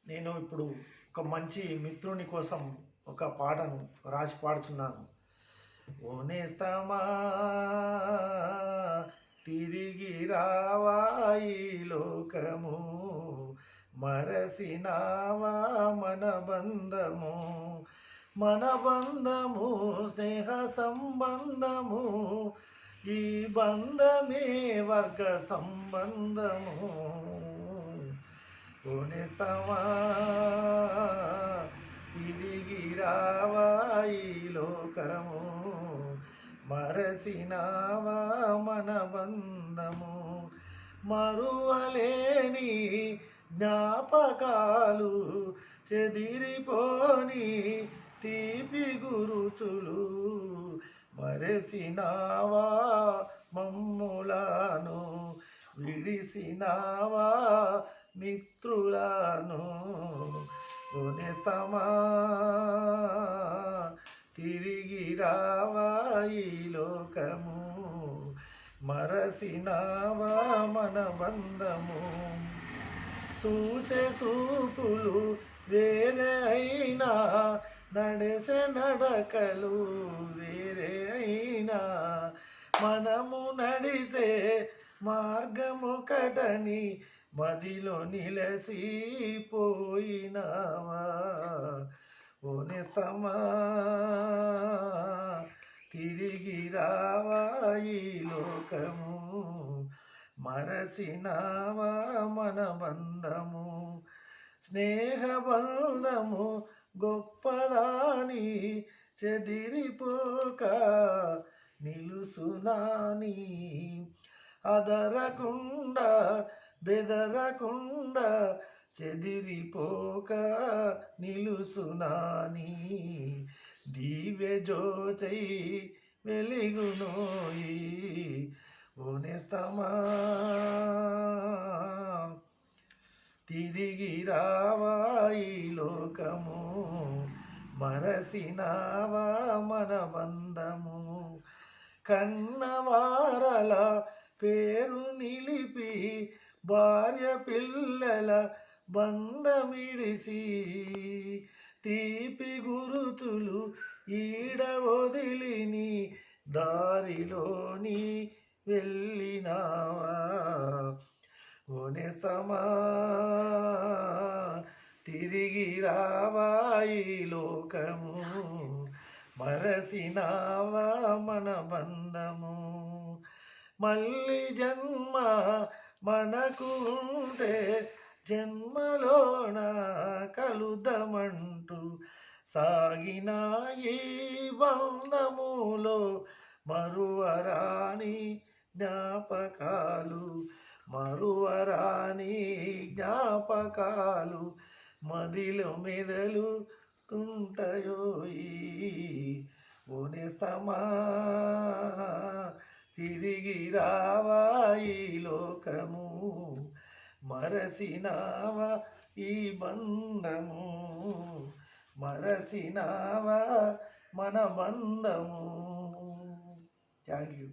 నేను ఇప్పుడు ఒక మంచి మిత్రుని కోసం ఒక పాటను రాసి పాడుచున్నాను. ఓ నేస్తమా తిరిగి రావా ఈ లోకము, మరసినావా మన బంధము స్నేహ సంబంధము, ఈ బంధమే వర్గ సంబంధము. కొనేస్తావా తిరిగి రావా ఈ లోకము, మరసినావా మన బంధము, మరువలేని జ్ఞాపకాలు, చెదిరిపోని తీపి గురుతులు, మరసినావా మమ్ములను, విడిసినావా మిత్రులను. కొనేస్తామా తిరిగి రావా ఈ లోకము, మరసినావా మన బంధము. చూసే చూపులు వేరే అయినా, నడసే నడకలు వేరే అయినా, మనము నడిసే మార్గమొకటని మదిలో నిలసిపోయినావా. ఓనేస్తమా తిరిగి రావా ఈ లోకము, మరసినావా మన బంధము. స్నేహ బంధము గొప్పదాని, చెదిరిపోక నిలుసునాని, అదరకుండా బెదరకుండా చెదిరిపోక నిలుసునాని, దివ్య జ్యోతై వెలిగునోయి. ఓనేస్తమా తిరిగి రావా ఈ లోకము, మరసినావా మన బంధము. కన్నవారల పేరు నిలిపి, భార్య పిల్లల బంధమిడిసి, తీపి గురుతులు ఈడ వదిలిని దారిలోని వెళ్ళినావా. ఓనేస్తమా తిరిగి రావా ఈ లోకము, మరసినావా మన బంధము. మళ్ళీ జన్మ మనకు ఉంటే జన్మలోన కలుద్దామంటూ సాగిన ఈ బంధములో, మరువరాని జ్ఞాపకాలు, మరువరాని జ్ఞాపకాలు మదిలో మెదలు తుంటయోయి. ఓనేస్తమా తిరిగి రావా ఈ లోకము, మరసినావా ఈ బంధము, మరసినావా మన బంధము. Thank you.